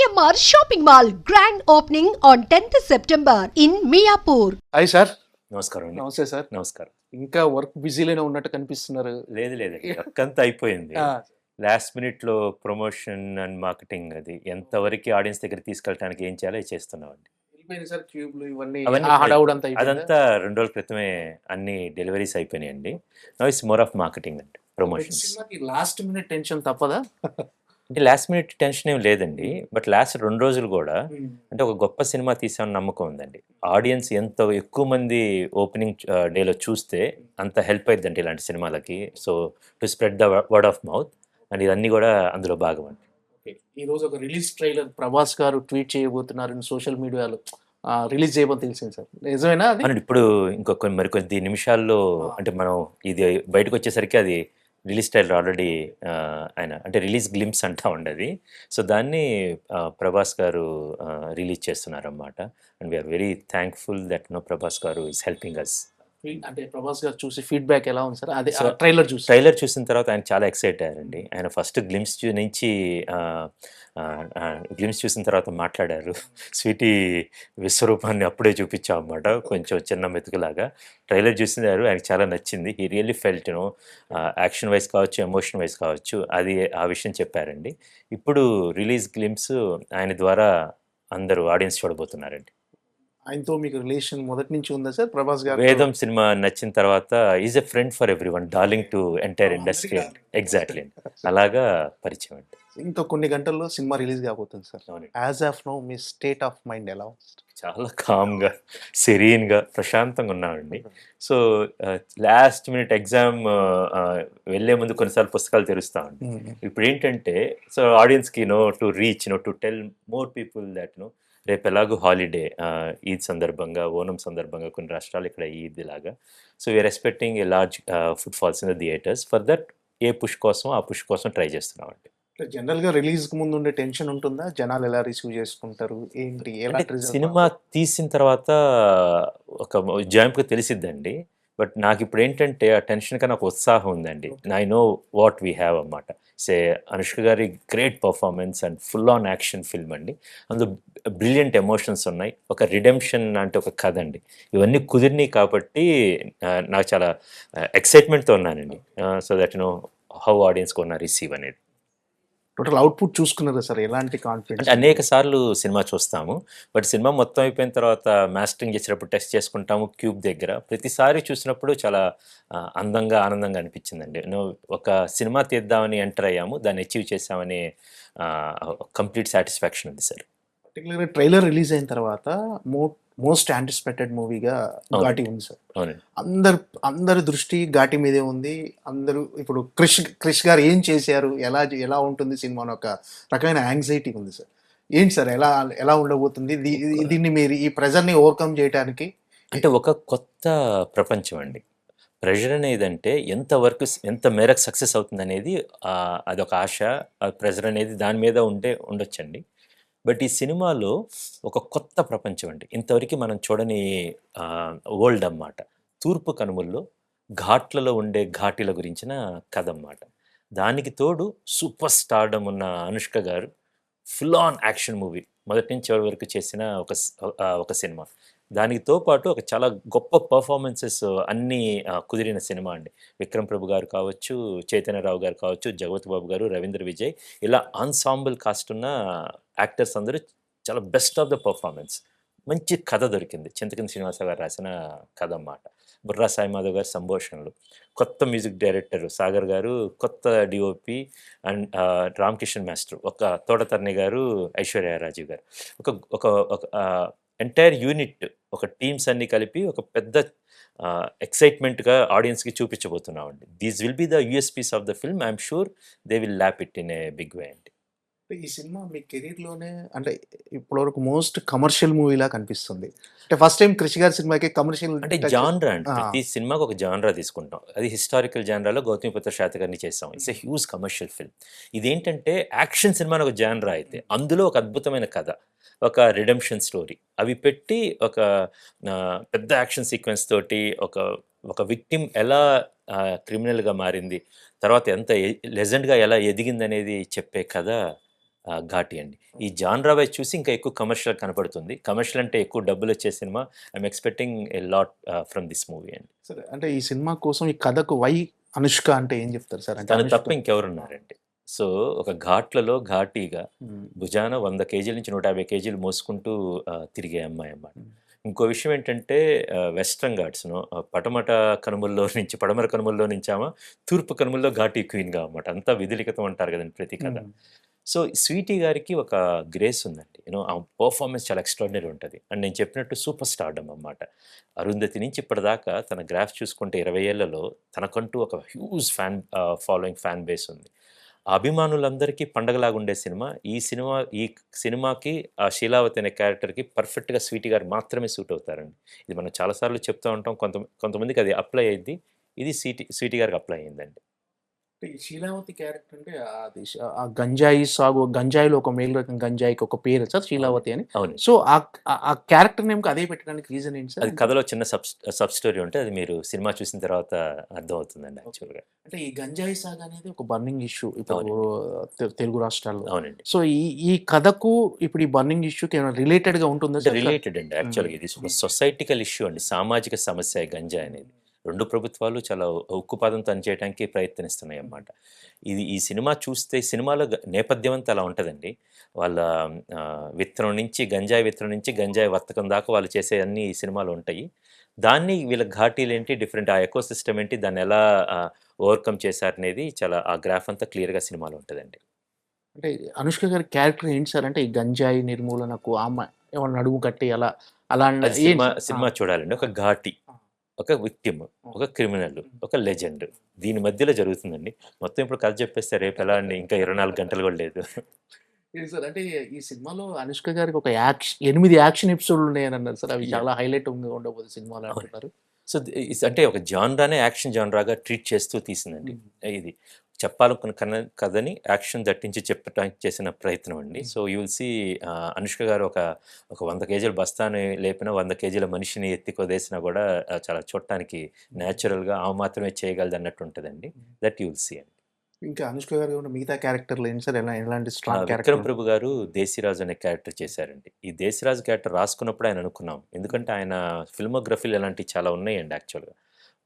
GMR Shopping Mall grand opening on 10th September in Miapur. Hi sir. నమస్కారం అండి. నమస్తే sir. నమస్కారం. ఇంకా వర్క్ బిజీలోనే ఉన్నట్టు కనిపిస్తున్నారు. లేదండి, వర్క్ అంతా అయిపోయింది. లాస్ట్ మినిట్లో ప్రమోషన్ అండ్ మార్కెటింగ్ అది ఎంతవరకు ఆడియన్స్ దగ్గర తీసుకెళ్ళడానికి ఏం చేయాలో అది చేస్తున్నామండి. వెళ్ళిపోయింది సార్, క్యూబ్లు ఇవన్నీ అవన్నీ హడావుడి అంతా అయిపోయిందా? అదంతా 2 రోజుల క్రితమే అన్ని డెలివరీస్ అయిపోయినాయండి. Now it's more of marketing అండి, ప్రమోషన్స్. సినిమాకి లాస్ట్ మినిట్ టెన్షన్ తప్పదా? అంటే లాస్ట్ మినిట్ టెన్షన్ ఏం లేదండి, బట్ లాస్ట్ 2 రోజులు కూడా అంటే ఒక గొప్ప సినిమా తీసామని నమ్మకం ఉందండి. ఆడియన్స్ ఎంత ఎక్కువ మంది ఓపెనింగ్ డేలో చూస్తే అంత హెల్ప్ అవుతుందండి ఇలాంటి సినిమాలకి. So to spread the word of mouth and ఇవన్నీ కూడా అందులో భాగం అండి. ఈ రోజు ఒక రిలీజ్ ట్రైలర్ ప్రభాస్ గారు ట్వీట్ చేయబోతున్నారు సోషల్ మీడియాలో, రిలీజ్ చేయబోతే తెలిసింది సార్, నిజమేనా అది? అవునండి, ఇప్పుడు ఇంకొక మరికొద్ది నిమిషాల్లో అంటే మనం ఇది బయటకు వచ్చేసరికి అది రిలీజ్ ట్రైలర్ ఆల్రెడీ ఆయన అంటే రిలీజ్ గ్లింప్స్ అంటా ఉండదు. సో దాన్ని ప్రభాస్ గారు రిలీజ్ చేస్తున్నారన్నమాట. And we are very thankful that Prabhas గారు ఈస్ హెల్పింగ్ అస్. అంటే ప్రభాస్ గారు చూసి ఫీడ్బ్యాక్ ఎలా ఉంది సార్? అదే సో ట్రైలర్ చూసిన తర్వాత ఆయన చాలా ఎక్సైట్ అయ్యారండి. ఆయన ఫస్ట్ గ్లిమ్స్ నుంచి గ్లిమ్స్ చూసిన తర్వాత మాట్లాడారు. స్వీటీ విశ్వరూపాన్ని అప్పుడే చూపించాం అన్నమాట, కొంచెం చిన్న మెతుకులాగా. ట్రైలర్ చూసినారు, ఆయనకు చాలా నచ్చింది. He really felt action wise కావచ్చు, ఎమోషన్ వైజ్ కావచ్చు, అది ఆ విషయం చెప్పారండి. ఇప్పుడు రిలీజ్ గ్లిమ్స్ ఆయన ద్వారా అందరూ ఆడియన్స్ చూడబోతున్నారండి. ఆయనతో మీకు రిలేషన్ మొదటి నుంచి ఉందా సార్ ప్రభాస్ గారు? వేదం సినిమా నచ్చిన తర్వాత is a friend for everyone, darling to entire industry. Exactly, అలాగా పరిచయం అండి. ఇంకా కొన్ని గంటల్లో సినిమా రిలీజ్ కాబోతుంది సార్. అవునండి. యాజ్ ఆఫ్ నో మీ స్టేట్ ఆఫ్ మైండ్ ఎలా ఉంది? చాలా కామ్గా, సెరీన్గా, ప్రశాంతంగా ఉన్నామండి. సో లాస్ట్ మినిట్ ఎగ్జామ్ వెళ్ళే ముందు కొన్నిసార్లు పుస్తకాలు తెరుస్తామండి. ఇప్పుడు ఏంటంటే సో ఆడియన్స్కి to reach to tell more people that రేపు ఎలాగో హాలిడే, ఈద్ సందర్భంగా, ఓనం సందర్భంగా కొన్ని రాష్ట్రాలు ఇక్కడ ఈద్ లాగా. So we are expecting a large footfalls in the theatres. For that a push కోసం ఆ పుష్ కోసం ట్రై చేస్తున్నామండి. జనరల్గా రిలీజ్కి ముందు ఉండే టెన్షన్ ఉంటుందా? జనాలు ఎలా రిసీవ్ చేసుకుంటారు ఏంటి? ఎలా సినిమా తీసిన తర్వాత ఒక జాయింపుగా తెలిసిద్దండి. బట్ నాకు ఇప్పుడు ఏంటంటే ఆ టెన్షన్ కన్నా ఒక ఉత్సాహం ఉందండి. I know what we have అన్నమాట. అనుష్క గారి great performance and full on action film అండి. అందులో బ్రిలియంట్ ఎమోషన్స్ ఉన్నాయి, ఒక రిడెంప్షన్ అంటే ఒక కథ అండి. ఇవన్నీ కుదిరినాయి కాబట్టి నాకు చాలా ఎక్సైట్మెంట్తో ఉన్నానండి. సో దట్ హౌ ఆడియన్స్ కొన్న రిసీవ్ అనేది. టోటల్ అవుట్పుట్ చూసుకున్నారు సార్, ఎలాంటి కాన్ఫిడెన్స్? అంటే అనేక సార్లు సినిమా చూస్తాము, బట్ సినిమా మొత్తం అయిపోయిన తర్వాత మాస్టరింగ్ చేసేటప్పుడు టెస్ట్ చేసుకుంటాము క్యూబ్ దగ్గర. ప్రతిసారి చూసినప్పుడు చాలా అందంగా, ఆనందంగా అనిపించిందండి. ఒక సినిమా తీద్దామని ఎంటర్ అయ్యాము, దాన్ని అచీవ్ చేసామని కంప్లీట్ సాటిస్ఫాక్షన్ ఉంది సార్. పర్టికులర్గా ట్రైలర్ రిలీజ్ అయిన తర్వాత మోస్ట్ యాంటిసిపేటెడ్ మూవీగా ఘాటి ఉంది సార్. అందరి దృష్టి ఘాటి మీదే ఉంది. అందరూ ఇప్పుడు క్రిష్ గారు ఏం చేశారు, ఎలా ఉంటుంది సినిమా అని ఒక రకమైన యాంగ్జైటీ ఉంది సార్. ఏంటి సార్, ఎలా ఉండబోతుంది దీన్ని మీరు ఈ ప్రెజర్ని ఓవర్కమ్ చేయడానికి? అంటే ఒక కొత్త ప్రపంచం అండి. ప్రెషర్ అనేదంటే ఎంత మేరకు సక్సెస్ అవుతుంది అనేది అదొక ఆశ. ప్రెషర్ అనేది దాని మీద ఉండొచ్చండి. బట్ ఈ సినిమాలో ఒక కొత్త ప్రపంచం అండి, ఇంతవరకు మనం చూడని వరల్డ్ అన్నమాట. తూర్పు కనుమల్లో ఘాట్లలో ఉండే ఘాటీల గురించిన కథ అన్నమాట. దానికి తోడు సూపర్ స్టార్డమ్ ఉన్న అనుష్క గారు ఫుల్ ఆన్ యాక్షన్ మూవీ మొదటి నుంచి చివరి వరకు చేసిన ఒక సినిమా. దానితో పాటు ఒక చాలా గొప్ప పర్ఫార్మెన్సెస్ అన్నీ కుదిరిన సినిమా అండి. విక్రమ్ ప్రభు గారు కావచ్చు, చైతన్యరావు గారు కావచ్చు, జగపతి బాబు గారు, రవీంద్ర విజయ్, ఇలా ఆన్సాంబుల్ కాస్ట్ ఉన్న యాక్టర్స్ అందరూ చాలా బెస్ట్ ఆఫ్ ద పర్ఫార్మెన్స్. మంచి కథ దొరికింది, చింతకింది శ్రీనివాసరావు గారు రాసిన కథ అన్నమాట. బుర్రా సాయి మాధవ్ గారి సంభాషణలు, కొత్త మ్యూజిక్ డైరెక్టర్ సాగర్ గారు, కొత్త డిఓపి అండ్ రామకిషన్ మాస్టర్, ఒక తోటతర్ని గారు, ఐశ్వర్య రాజీవ్ గారు, ఒక ఒక ఎంటైర్ యూనిట్, ఒక టీమ్స్ అన్నీ కలిపి ఒక పెద్ద ఎక్సైట్మెంట్గా ఆడియన్స్కి చూపించబోతున్నామండి. These will be the USPs of the film. I'm sure they will lap it in a big way అండి. ఈ సినిమా మీ కెరీర్లోనే అంటే ఇప్పటివరకు మోస్ట్ కమర్షియల్ మూవీలా కనిపిస్తుంది. అంటే ఫస్ట్ టైం క్రిష్ గారి సినిమాకి కమర్షియల్ అంటే జాన్రా అండి. ప్రతి సినిమాకి ఒక జాన్రా తీసుకుంటాం. అది హిస్టారికల్ జాన్రాలో గౌతమిపుత్ర శాతకర్ణి చేస్తాం. It's a huge commercial film. ఇదేంటంటే యాక్షన్ సినిమా ఒక జాన్రా అయితే అందులో ఒక అద్భుతమైన కథ, ఒక రిడెంప్షన్ స్టోరీ అవి పెట్టి ఒక పెద్ద యాక్షన్ సీక్వెన్స్ తోటి ఒక విక్టిమ్ ఎలా క్రిమినల్గా మారింది, తర్వాత ఎంత లెజెండ్గా ఎలా ఎదిగింది అనేది చెప్పే కథ ఘాటి అండి. ఈ జాన్రా వైస్ చూసి ఇంకా ఎక్కువ కమర్షియల్ కనపడుతుంది. కమర్షియల్ అంటే ఎక్కువ డబ్బులొచ్చే cinema. I'm expecting a lot from this movie అండి. సరే అంటే ఈ సినిమా కోసం ఈ కథకు అనుష్క అంటే ఏం చెప్తారు సార్? అంటే తను అనుష్క తప్ప ఇంకెవరున్నారండి? సో, ఒక ఘాట్లలో ఘాటీగా హ్మ్. భుజాన 100 కేజీల నుంచి 150 కేజీలు మోసుకుంటూ తిరిగే అమ్మాయన్నమాట. హ్మ్. ఇంకో విషయం ఏంటంటే వెస్టర్న్ ఘాట్స్‌ను పడమట కనుమల్లో నుంచి పడమర కనుమల్లో నుంచి ఆమె తూర్పు కనుమల్లో ఘాటీ క్వీన్‌గా అన్నమాట. అంతా విధులిఖితం అంటారు కదండీ ప్రతి కథ. హ్మ్. సో, స్వీటీ గారికి ఒక గ్రేస్ ఉందండి. ఆమె పెర్ఫార్మన్స్ చాలా ఎక్స్‌ట్రార్డినరీ ఉంటది. అండ్ నేను చెప్పినట్టు సూపర్ స్టార్డమ్ అన్నమాట. అరుంధతి నుంచి ఇప్పటిదాకా తన గ్రాఫ్ చూసుకుంటే 20 ఏళ్లలో తనకంటూ ఒక హ్యూజ్ ఫాలోయింగ్ ఫ్యాన్ బేస్ ఉంది. ఆ అభిమానులందరికీ పండగలాగుండే సినిమా. ఈ సినిమాకి ఆ 'శీలావతి' అనే క్యారెక్టర్‌కి పర్ఫెక్ట్‌గా స్వీటీ గారు మాత్రమే సూట్ అవుతారండి. ఇది మనం చాలా సార్లు చెప్తా ఉంటాం. కొంతమందికి అది అప్లై అయ్యిద్ది. ఇది స్వీటీ గారికి అప్లై అయిందండి. అంటే ఈ శీలావతి క్యారెక్టర్ అంటే అది ఆ గంజాయి సాగు గంజాయిలో ఒక మేలు రకం గంజాయికి ఒక పేరు సార్ అవునండి. శీలావతి అని. అవునండి. సో, ఆ క్యారెక్టర్ నేమ్‌కి అదే పెట్టడానికి రీజన్ ఏంటి సార్? అది అంటే కథలో చిన్న సబ్ స్టోరీ ఉంటే అది మీరు సినిమా చూసిన తర్వాత అర్థమవుతుందండి ఓకే. యాక్చువల్‌గా. అంటే ఈ గంజాయి సాగు అనేది ఒక బర్నింగ్ ఇష్యూ ఇప్పుడు అవునండి. తెలుగు రాష్ట్రాల్లో. అవునండి. సో, ఈ కథకు ఇప్పుడు ఈ బర్నింగ్ ఇష్యూకి ఏమైనా రిలేటెడ్‌గా ఉంటుందా అంటే సార్? రిలేటెడ్ అండి హ్మ్. యాక్చువల్‌గా. ఇది ఒక సొసైటికల్ ఇష్యూ అండి. సామాజిక సమస్య ఈ గంజాయి అనేది. 2 ప్రభుత్వాలు చాలా ఉక్కుపాదంతో అణిచేయడానికి ప్రయత్నిస్తున్నాయన్నమాట. ఈ సినిమా చూస్తే సినిమాలో నేపథ్యం అంతా అలా ఉంటదండి. వాళ్ళ విత్తనం నుంచి గంజాయి వర్తకం దాకా వాళ్ళు చేసే అన్నీ ఈ సినిమాలో ఉంటాయి. దాన్ని వీళ్ళ ఘాటీలేంటి, డిఫరెంట్ ఆ ఎకో సిస్టమ్ ఏంటి, దాన్నెలా ఓవర్‌కమ్ చేశారనేది చాలా ఆ గ్రాఫ్ అంతా క్లియర్‌గా సినిమాలో ఉంటదండి. అంటే అనుష్క గారి క్యారెక్టర్ ఏంటి సార్? అంటే ఈ గంజాయి నిర్మూలనకు ఆమె ఏమన్నా నడుము కట్టి అలా అది ఏంటి సినిమా సార్? సినిమా చూడాలండి. ఒక ఘాటి, ఆ! ఒక విక్టిమ్, ఆ! ఒక క్రిమినల్, హ్మ్. ఒక లెజెండ్. దీని మధ్యలో జరుగుతుందండి. మొత్తం ఇప్పుడు కథ చెప్పేస్తే రేపెలా అండి? ఇంకా 24 గంటలు గూడా లేదు. ఏంటి సార్ అంటే ఈ సినిమాలో అనుష్క గారికి ఒక 8 యాక్షన్ ఎపిసోడ్‌లు ఉన్నాయని అన్నారు సార్. అవి చాలా యాహ్! హైలైటింగ్‌గా ఉండబోదు సినిమాలో అవునండి. అంటున్నారు. సో, అంటే ఒక జాన్రానే యాక్షన్ జాన్రాగా ట్రీట్ చేస్తూ తీసిందండి. హ్మ్. ఇది. చెప్పాలనుకున్న కథని యాక్షన్ దట్టించి చెప్పటానికి చేసిన ప్రయత్నం అండి. Hmm. So, you will see Anushka garu ఒక 100 కేజీల బస్తాని లేపినా, 100 కేజీల మనిషిని ఎత్తి కొదేసినా గూడా చాలా చూడటానికి నేచురల్‌గా ఆమె మాత్రమే చేయగలదన్నట్టు ఉంటదండి. హ్మ్. దట్ యూ విల్ సీ అండి. ఇంకా అనుష్క గారు కాకుండా మిగతా క్యారెక్టర్‌లు ఏంటి సార్? ఎలాంటి స్ట్రాంగ్ 'విక్రమ్ క్యారెక్టర్‌లు? ప్రభు' గారు 'దేశీరాజు' అనే క్యారెక్టర్ చేశారండి. ఈ 'దేశీరాజు' క్యారెక్టర్ రాసుకున్నప్పుడే ఆయన అనుకున్నాం. ఎందుకంటే ఆయన ఫిల్మోగ్రఫీలో ఇలాంటివి చాలా ఉన్నాయండి యాక్చువల్‌గా.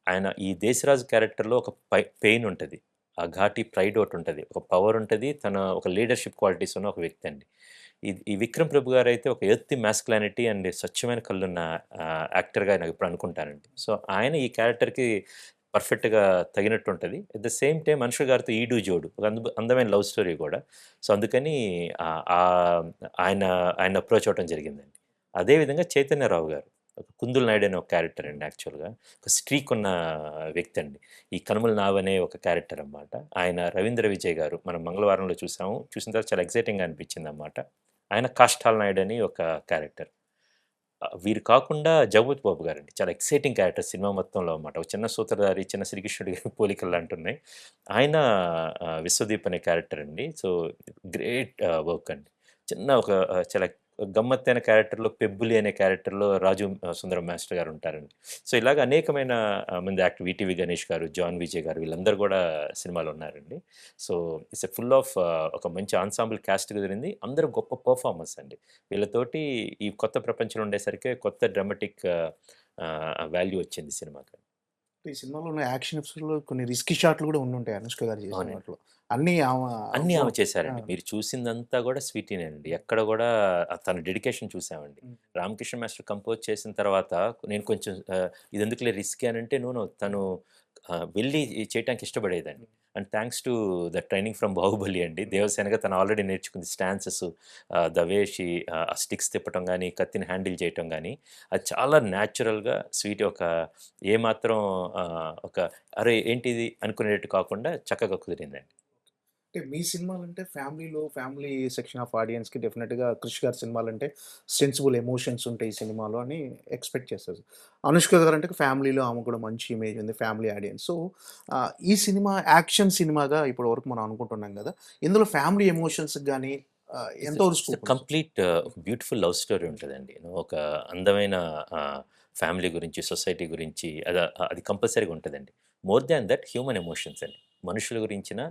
ఆయన ఈ 'దేశీరాజు' క్యారెక్టర్‌లో ఒక పెయిన్ ఉంటది. ఆ ఘాటి ప్రైడ్ ఒకటుంటది. ఒక పవర్ ఉంటది. తన ఒక లీడర్‌షిప్ క్వాలిటీస్ ఉన్న ఒక వ్యక్తి అండి. ఈ 'విక్రమ్ ప్రభు' గారైతే ఒక ఎర్తీ మాస్కులానిటీ అండ్ స్వచ్ఛమైన కళ్ళున్న యాక్టర్‌గా నేను ఎప్పుడు అనుకుంటానండి. సో, ఆయన ఈ క్యారెక్టర్‌కి పర్ఫెక్ట్‌గా తగినట్టుంటది. At the same time Anushka గారితో 'ఈడు జోడు' ఒక అందమైన లవ్ స్టోరీ గూడా. సో, అందుకని ఆహ్, ఆహ్, ఆయన ఆయన అప్రోచ్ అవ్వటం జరిగిందండి. అదే విధంగా చైతన్యరావు గారు. ఒక 'కుందుల్ నాయుడు' అనే ఒక క్యారెక్టర్ అండి యాక్చువల్‌గా. ఒక స్ట్రీక్ ఉన్న వ్యక్తి అండి. ఈ 'కనుమల నావ్' అనే ఒక క్యారెక్టర్ అన్నమాట. ఆయన 'రవీంద్ర విజయ్' గారు మనం 'మంగళవారంలో' చూసాము. చూసిన తర్వాత చాలా ఎక్సైటింగ్‌గా అనిపించిందన్నమాట. ఆయన 'కాష్టాల్ నాయుడు' అని ఒక క్యారెక్టర్. వీరు కాకుండా 'జగపతి బాబు' గారండి. చాలా ఎక్సైటింగ్ క్యారెక్టర్ సినిమా మొత్తంలో అన్నమాట. ఒక చిన్న సూత్రధారి, చిన్న శ్రీకృష్ణుడి పోలికల్లాంటున్నాయి. ఆయన 'విశ్వదీప్' అనే క్యారెక్టర్ అండి. సో, గ్రేట్ వర్క్ అండి. చిన్న ఒక చాలా గమ్మత్తైన క్యారెక్టర్‌లో 'పెబ్బులి' అనే క్యారెక్టర్‌లో 'రాజు సుందరం మాస్టర్' గారు ఉంటారండి. సో, ఇలాగ అనేకమైన మంది యాక్టర్ 'వీటీవీ గణేష్' గారు, 'జాన్ విజయ్' గారు వీళ్ళందరూ గూడా సినిమాలో ఉన్నారండి. So, it's a full of ఒక మంచి ఆన్సాంబుల్ క్యాస్ట్ కుదిరింది. అందరూ గొప్ప పెర్ఫార్మర్స్ అండి. వీళ్ళతోటి ఈ కొత్త ప్రపంచంలో ఉండేసరికి కొత్త డ్రామాటిక్ వాల్యూ వచ్చింది సినిమాకి. ఈ సినిమాలో ఉన్న యాక్షన్ ఎపిసోడ్‌లో కొన్ని రిస్కీ షాట్లు కూడా ఉండుంటాయి అనుష్క గారు చేసిన అవునండి. వాటిలో. అన్నీ ఆమె అన్నీ ఓ ఆమె ఆ! చేశారండి. మీరు చూసిందంతా గూడా స్వీటీనేనండి. ఎక్కడ గూడా తన డెడికేషన్ చూసామండి. హ్మ్. 'రామకృష్ణ మాస్టర్' కంపోజ్ చేసిన తర్వాత నేను కొంచెం ఇదెందుకులే రిస్కీ అనంటే నో, నో తను వెళ్ళి చేయటానికి ఇష్టపడేదండి. And thanks to the training from 'Baahubali' అండి. దేవసేనగా తను ఆల్రెడీ నేర్చుకుంది stances the way she uh sticks తిప్పటం గానీ, కత్తిని హ్యాండిల్ చేయటం గానీ, అది చాలా న్యాచురల్‌గా స్వీటీ ఏమాత్రం ఒక అరే! ఏంటిది అనుకునేటట్టు కాకుండా చక్కగా కుదిరిందండి. అంటే మీ సినిమాలంటే ఫ్యామిలీ సెక్షన్ ఆఫ్ ఆడియన్స్‌కి డెఫినిట్‌గా 'క్రిష్' గారి సినిమాలంటే సెన్సిబుల్ ఎమోషన్స్ ఉంటాయి ఈ సినిమాలో అని ఎక్స్‌పెక్ట్ చేస్తారు. 'అనుష్క' గారంటే ఫ్యామిలీలో ఆమెకు కూడా మంచి ఇమేజ్ ఉంది. Family audience. సో, ఈ సినిమా యాక్షన్ సినిమాగా ఇప్పటి వరకు మనం అనుకుంటున్నాం గదా! ఇందులో ఫ్యామిలీ ఎమోషన్స్‌కి గాని ఎంతవరకు ఇట్స్ ఎ స్కోప్ ఉంది సార్? కంప్లీట్ ఒక బ్యూటిఫుల్ లవ్ స్టోరీ ఉంటదండి. ఒక అందమైన ఫ్యామిలీ గురించి, సొసైటీ గురించి అది కంపల్సరీగా ఉంటదండి. More than that human emotions అండి. మనుషుల గురించిన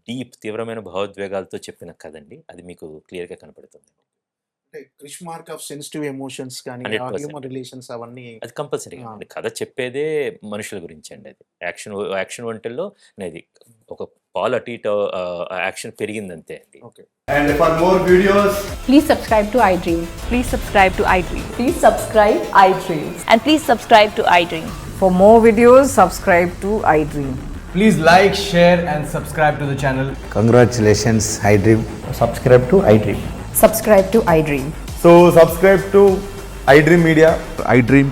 డీప్ తీవ్రమైన భావోద్వేగాలతో చెప్పిన కథ అండి. అది మీకు క్లియర్‌గా కనపడుతుంది. అంటే Krish mark of sensitive emotions కానీ, ఆ 100%. హ్యూమన్ రిలేషన్స్ అవన్నీ అది కంపల్సరీగా ఆ! అండి. కథ చెప్పేదే మనుషుల గురించండి అది. యాక్షన్ వంటిల్లో అనేది ఒక పాలు అటు ఇటు యాక్షన్ పెరిగిందంతే అండి. Okay. And for more videos, Please subscribe to iDream. Please subscribe to iDream. Please subscribe iDream. And please subscribe to iDream. For more videos, subscribe to iDream. please like, share, and subscribe to the channel. Congratulations, iDream. Subscribe to iDream. Subscribe to iDream. So, subscribe to iDream Media. iDream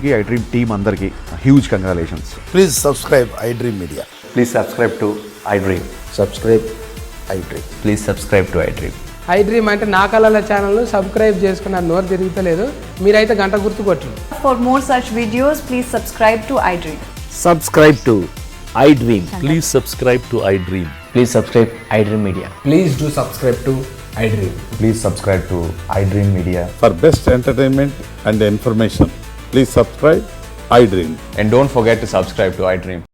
team అందరికి huge congratulations. Please subscribe iDream Media. Please subscribe to iDream. Subscribe iDream. Please subscribe to iDream. iDream అంటే నా కళల ఛానల్ను subscribe చేసుకున్న నోరు తిరుగుతలేదు, మీరైతే గంట గుర్తు కొట్టండి. For more such videos, please subscribe to iDream. Subscribe to iDream. Please subscribe to iDream. Please subscribe iDream Media. Please do subscribe to iDream. Please subscribe to iDream Media. For best entertainment and information, please subscribe iDream. And don't forget to subscribe to iDream.